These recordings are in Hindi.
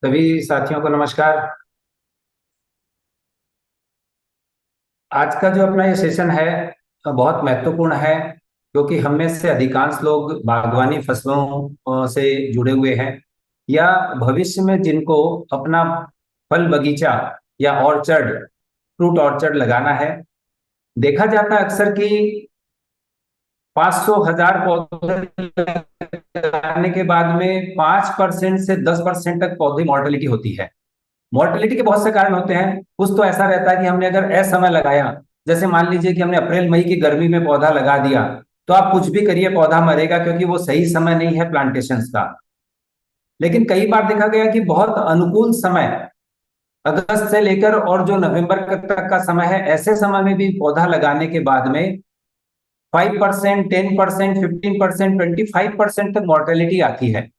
सभी साथियों को नमस्कार। आज का जो अपना ये सेशन है बहुत महत्वपूर्ण है, क्योंकि हम में से अधिकांश लोग बागवानी फसलों से जुड़े हुए हैं, या भविष्य में जिनको अपना फल बगीचा या ऑर्चर्ड, फ्रूट ऑर्चर्ड लगाना है। देखा जाता है अक्सर कि 500 हजार पौधे लगाने के बाद में 5% से 10% तक पौधे मॉर्टेलिटी होती है। मॉर्टेलिटी के बहुत से कारण होते हैं। कुछ तो ऐसा रहता है कि हमने अगर असमय लगाया, जैसे मान लीजिए कि हमने अप्रैल मई की गर्मी में पौधा लगा दिया, तो आप कुछ भी करिए पौधा मरेगा, क्योंकि वो सही समय नहीं है प्लांटेशन का। लेकिन कई बार देखा गया कि बहुत अनुकूल समय, अगस्त से लेकर और जो नवंबर तक का समय है, ऐसे समय में भी पौधा लगाने के बाद में 5%, 10%, 15%, 25% तक मॉर्टेलिटी आती है।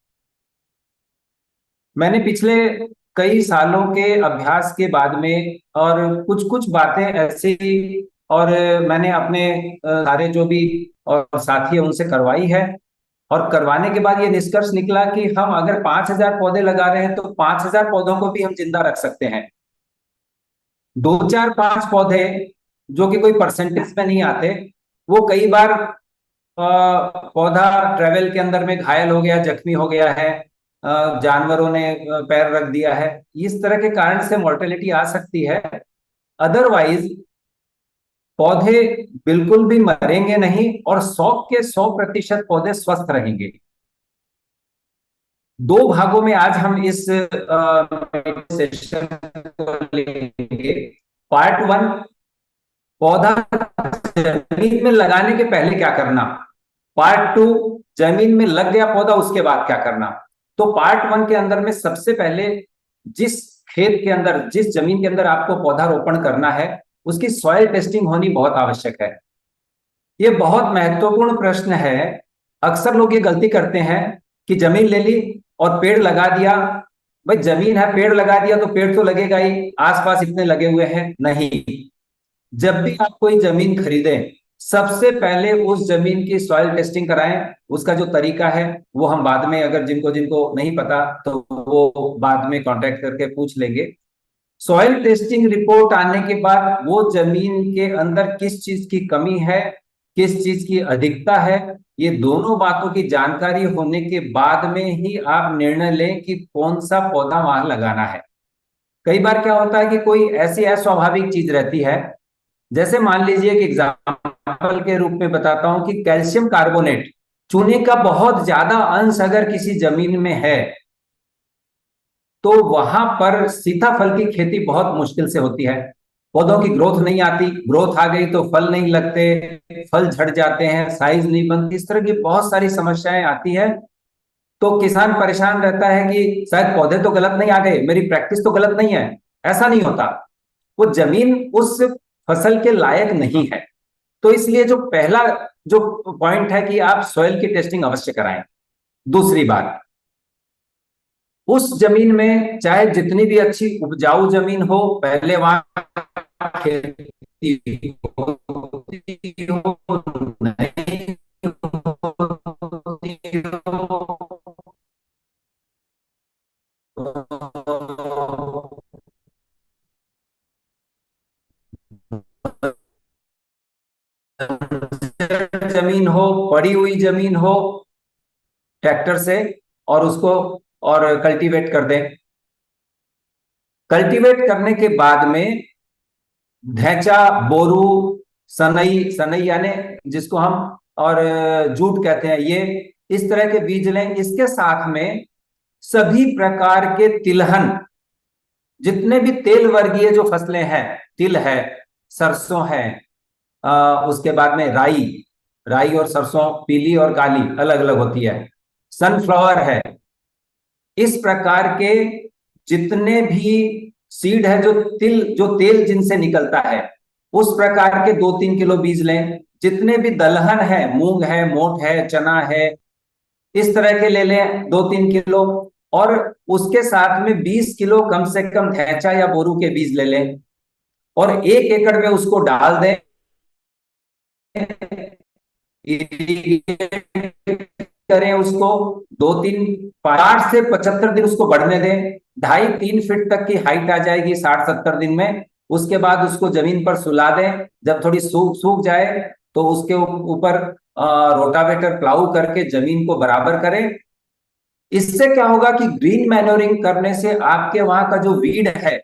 मैंने पिछले कई सालों के अभ्यास के बाद में और कुछ कुछ बातें ऐसी, और मैंने अपने सारे जो भी और साथी है उनसे करवाई है। और करवाने के बाद ये निष्कर्ष निकला कि हम अगर 5,000 पौधे लगा रहे हैं तो 5,000 पौधों को भी हम जिंदा रख सकते हैं। दो चार पांच पौधे जो कि कोई परसेंटेज में नहीं आते, वो कई बार पौधा ट्रेवल के अंदर में घायल हो गया, जख्मी हो गया है, जानवरों ने पैर रख दिया है, इस तरह के कारण से मोर्टेलिटी आ सकती है। अदरवाइज पौधे बिल्कुल भी मरेंगे नहीं, और 100% पौधे स्वस्थ रहेंगे। दो भागों में आज हम इस सेशन को लेंगे। पार्ट वन, पौधा जमीन में लगाने के पहले क्या करना। पार्ट टू, जमीन में लग गया पौधा उसके बाद क्या करना। तो पार्ट वन के अंदर में सबसे पहले, जिस खेत के अंदर, जिस जमीन के अंदर आपको पौधा रोपण करना है, उसकी सॉइल टेस्टिंग होनी बहुत आवश्यक है। ये बहुत महत्वपूर्ण प्रश्न है। अक्सर लोग ये गलती करते हैं कि जमीन ले ली और पेड़ लगा दिया। भाई जमीन है, पेड़ लगा दिया तो पेड़ तो लगेगा ही, आसपास इतने लगे हुए हैं नहीं। जब भी आप कोई जमीन खरीदें, सबसे पहले उस जमीन की सॉइल टेस्टिंग कराएं। उसका जो तरीका है वो हम बाद में, अगर जिनको जिनको नहीं पता तो वो बाद में कांटेक्ट करके पूछ लेंगे। सॉइल टेस्टिंग रिपोर्ट आने के बाद वो जमीन के अंदर किस चीज की कमी है, किस चीज की अधिकता है, ये दोनों बातों की जानकारी होने के बाद में ही आप निर्णय लें कि कौन सा पौधा वहां लगाना है। कई बार क्या होता है कि कोई ऐसी अस्वाभाविक चीज रहती है, जैसे मान लीजिए कि एग्जाम्पल के रूप में बताता हूं कि कैल्शियम कार्बोनेट, चूने का बहुत ज्यादा अंश अगर किसी जमीन में है, तो वहां पर सीताफल की खेती बहुत मुश्किल से होती है। पौधों की ग्रोथ नहीं आती, ग्रोथ आ गई तो फल नहीं लगते, फल झड़ जाते हैं, साइज नहीं बनती, इस तरह की बहुत सारी समस्याएं आती है। तो किसान परेशान रहता है कि शायद पौधे तो गलत नहीं आ गए, मेरी प्रैक्टिस तो गलत नहीं है। ऐसा नहीं होता, वो जमीन उस फसल के लायक नहीं है। तो इसलिए जो पहला जो पॉइंट है कि आप सॉइल की टेस्टिंग अवश्य कराएं। दूसरी बात, उस जमीन में चाहे जितनी भी अच्छी उपजाऊ जमीन हो, पहले वहां खेती होती हो, नहीं होती हो, जमीन हो, पड़ी हुई जमीन हो, ट्रैक्टर से और उसको और कल्टीवेट कर दें। कल्टीवेट करने के बाद में ढैंचा, बोरू, सनई, सनई यानी जिसको हम और जूट कहते हैं, ये इस तरह के बीज लें। इसके साथ में सभी प्रकार के तिलहन, जितने भी तेल वर्गीय जो फसलें हैं, तिल है, सरसों है, उसके बाद में राई, राई और सरसों पीली और काली अलग अलग होती है, सनफ्लावर है, इस प्रकार के जितने भी सीड है, जो तिल, जो तेल जिनसे निकलता है, उस प्रकार के 2-3 किलो बीज लें। जितने भी दलहन है, मूंग है, मोठ है, चना है, इस तरह के ले लें 2-3 किलो। और उसके साथ में 20 किलो कम से कम धैंचा या बोरू के बीज ले लें, और 1 एकड़ में उसको डाल दें। करें उसको, 60 से 75 दिन उसको बढ़ने दें। 2.5-3 फीट तक की हाइट आ जाएगी 60-70 दिन में। उसके बाद उसको जमीन पर सुला दें। जब थोड़ी सूख सूख जाए तो उसके ऊपर रोटावेटर प्लाऊ करके जमीन को बराबर करें। इससे क्या होगा कि ग्रीन मैन्योरिंग करने से आपके वहां का जो वीड है,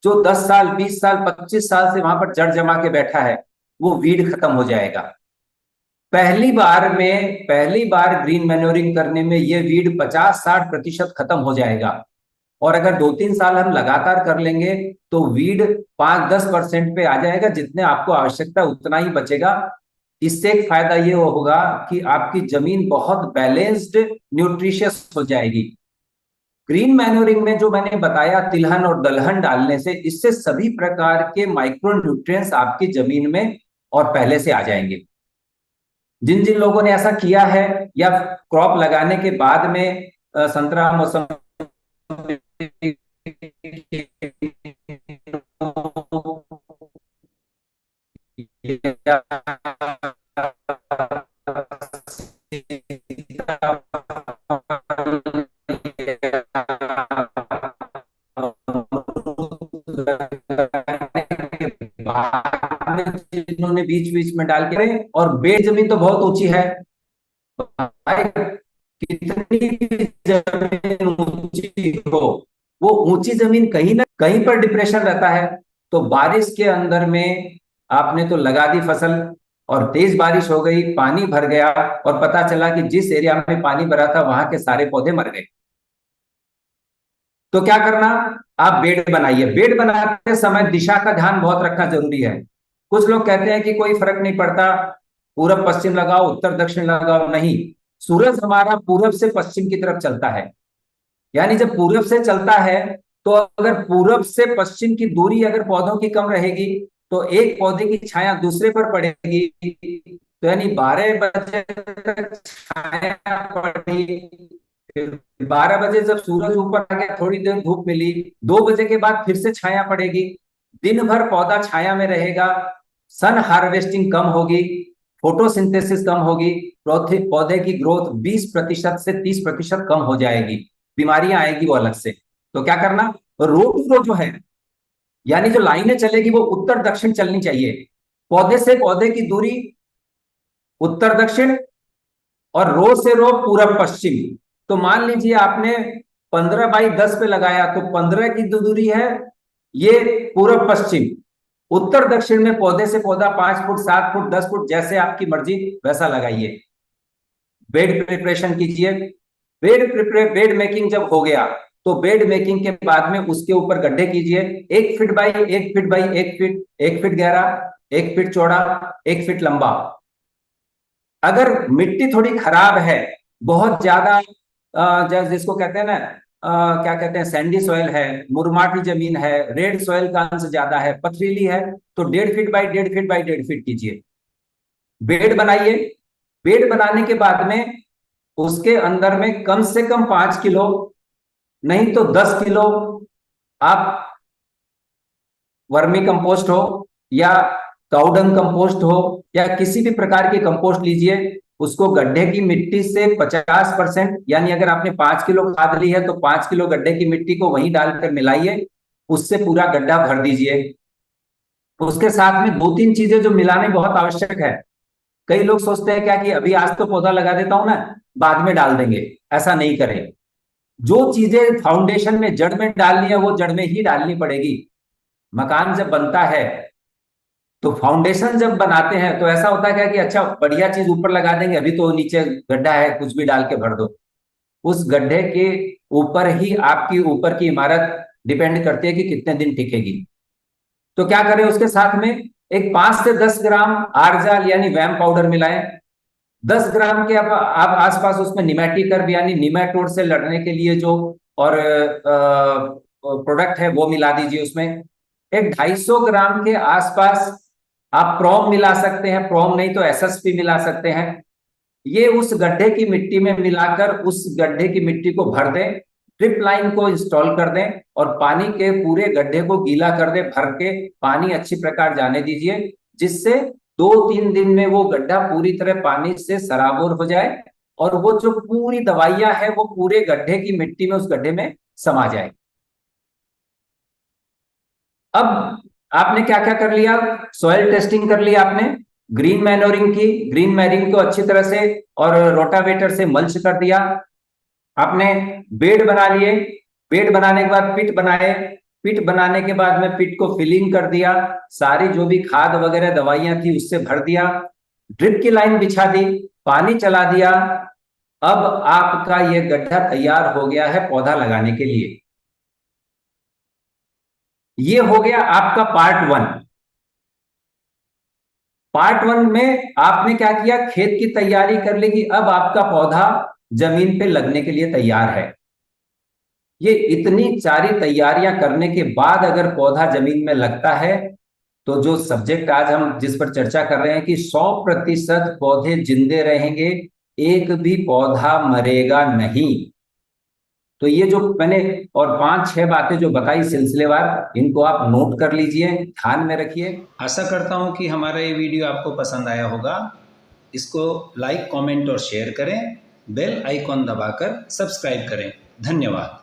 जो 10 साल 20 साल 25 साल से वहां पर जड़ जमा के बैठा है, वो वीड खत्म हो जाएगा। पहली बार ग्रीन मैन्योरिंग करने में ये वीड 50-60% खत्म हो जाएगा। और अगर 2-3 साल हम लगातार कर लेंगे तो वीड 5-10% पे आ जाएगा। जितने आपको आवश्यकता उतना ही बचेगा। इससे एक फायदा ये होगा कि आपकी जमीन बहुत बैलेंस्ड, न्यूट्रिशियस हो जाएगी। ग्रीन मैन्योरिंग में जो मैंने बताया, तिलहन और दलहन डालने से, इससे सभी प्रकार के माइक्रो न्यूट्रिएंट्स आपकी जमीन में और पहले से आ जाएंगे। जिन जिन लोगों ने ऐसा किया है या क्रॉप लगाने के बाद में संतरा मौसम जिन्होंने बीच बीच में डाल के, और बेड जमीन तो बहुत ऊंची है। कितनी भी जमीन ऊंची हो, वो ऊंची जमीन कहीं ना कहीं पर डिप्रेशन रहता है। तो बारिश के अंदर में आपने तो लगा दी फसल, और तेज बारिश हो गई, पानी भर गया, और पता चला कि जिस एरिया में पानी भरा था वहां के सारे पौधे मर गए। तो क्या करना, आप बेड बनाइए। बेड बनाते समय दिशा का ध्यान बहुत रखना जरूरी है। कुछ लोग कहते हैं कि कोई फर्क नहीं पड़ता, पूरब पश्चिम लगाओ उत्तर दक्षिण लगाओ। नहीं, सूरज हमारा पूरब से पश्चिम की तरफ चलता है। यानी जब पूरब से चलता है, तो अगर पूरब से पश्चिम की दूरी अगर पौधों की कम रहेगी, तो एक पौधे की छाया दूसरे पर पड़ेगी। तो यानी 12 बजे तक छाया पड़ी, फिर 12 बजे जब सूरज ऊपर आ गया, थोड़ी देर धूप मिली, 2 बजे के बाद फिर से छाया पड़ेगी। दिन भर पौधा छाया में रहेगा। सन हार्वेस्टिंग कम होगी, फोटोसिंथेसिस कम होगी, पौधे की ग्रोथ 20% से 30% कम हो जाएगी, बीमारियां आएगी वो अलग से। तो क्या करना, रो टू रो जो है, यानी जो लाइनें चलेगी वो उत्तर दक्षिण चलनी चाहिए। पौधे से पौधे की दूरी उत्तर दक्षिण, और रो से रो पूरब पश्चिम। तो मान लीजिए आपने 15x10 पे लगाया, तो 15 की जो दूरी है ये पूरब पश्चिम। उत्तर दक्षिण में पौधे से पौधा 5 फुट 7 फुट 10 फुट, जैसे आपकी मर्जी वैसा लगाइए। बेड प्रिपरेशन कीजिए। बेड मेकिंग जब हो गया, तो बेड मेकिंग के बाद में उसके ऊपर गड्ढे कीजिए। 1 feet by 1 feet by 1 feet, 1 feet गहरा, 1 फीट चौड़ा, 1 फीट लंबा। अगर मिट्टी थोड़ी खराब है, बहुत ज्यादा जिसको कहते हैं ना, क्या कहते हैं, सैंडी सॉइल है, मुरमाटी जमीन है, रेड सॉइल का अंश ज्यादा है, पथरीली है, तो 1.5 feet by 1.5 feet by 1.5 feet कीजिए। बेड बनाइए। बेड बनाने के बाद में उसके अंदर में कम से कम 5 किलो, नहीं तो 10 किलो आप वर्मी कंपोस्ट हो या काउडंग कंपोस्ट हो या किसी भी प्रकार की कंपोस्ट लीजिए। उसको गड्ढे की मिट्टी से 50%, यानी अगर आपने 5 किलो खाद ली है तो 5 किलो गड्ढे की मिट्टी को वहीं डालकर मिलाइए, उससे पूरा गड्ढा भर दीजिए। उसके साथ में 2-3 चीजें जो मिलाने बहुत आवश्यक है। कई लोग सोचते हैं क्या कि अभी आज तो पौधा लगा देता हूं ना, बाद में डाल देंगे। ऐसा नहीं करें। जो चीजें फाउंडेशन में जड़ में डालनी है वो जड़ में ही डालनी पड़ेगी। मकान जब बनता है तो फाउंडेशन जब बनाते हैं तो ऐसा होता है क्या कि अच्छा बढ़िया चीज ऊपर लगा देंगे, अभी तो नीचे गड्ढा है कुछ भी डाल के भर दो। उस गड्ढे के ऊपर ही आपकी ऊपर की इमारत डिपेंड करती है कि कितने दिन टिकेगी। तो क्या करें, उसके साथ में एक 5 से 10 ग्राम आरजाल यानी वैम पाउडर मिलाएं। 10 ग्राम के आप आसपास उसमें निमेटिकर्ब यानी निमेटोड से लड़ने के लिए जो और प्रोडक्ट है वो मिला दीजिए उसमें। एक 250 ग्राम के आसपास आप प्रोम मिला सकते हैं, प्रोम नहीं तो एसएसपी मिला सकते हैं। ये उस गड्ढे की मिट्टी में मिलाकर उस गड्ढे की मिट्टी को भर दें, ड्रिप लाइन को इंस्टॉल कर दें, और पानी के पूरे गड्ढे को गीला कर दें, भर के पानी अच्छी प्रकार जाने दीजिए, जिससे 2-3 दिन में वो गड्ढा पूरी तरह पानी से सराबोर हो जाए और वो जो पूरी दवाइयां है वो पूरे गड्ढे की मिट्टी में, उस गड्ढे में समा जाए। अब आपने क्या क्या कर लिया? सॉइल टेस्टिंग कर लिया आपने, ग्रीन मैनोरिंग की, ग्रीन मैनिंग को अच्छी तरह से और रोटावेटर से मल्च कर दिया आपने, बेड बना लिए, बेड बनाने के बाद पिट बनाए, पिट बनाने के बाद में पिट को फिलिंग कर दिया, सारी जो भी खाद वगैरह दवाइयां थी उससे भर दिया, ड्रिप की लाइन बिछा दी, पानी चला दिया। अब आपका ये गड्ढा तैयार हो गया है पौधा लगाने के लिए। ये हो गया आपका पार्ट वन। पार्ट वन में आपने क्या किया? खेत की तैयारी कर ली कि अब आपका पौधा जमीन पे लगने के लिए तैयार है। ये इतनी सारी तैयारियां करने के बाद अगर पौधा जमीन में लगता है, तो जो सब्जेक्ट आज हम जिस पर चर्चा कर रहे हैं कि 100% पौधे जिंदे रहेंगे, एक भी पौधा मरेगा नहीं। तो ये जो मैंने और 5-6 बातें जो बताई सिलसिलेवार, इनको आप नोट कर लीजिए, ध्यान में रखिए। आशा करता हूं कि हमारा ये वीडियो आपको पसंद आया होगा। इसको लाइक, कमेंट और शेयर करें। बेल आइकॉन दबाकर सब्सक्राइब करें। धन्यवाद।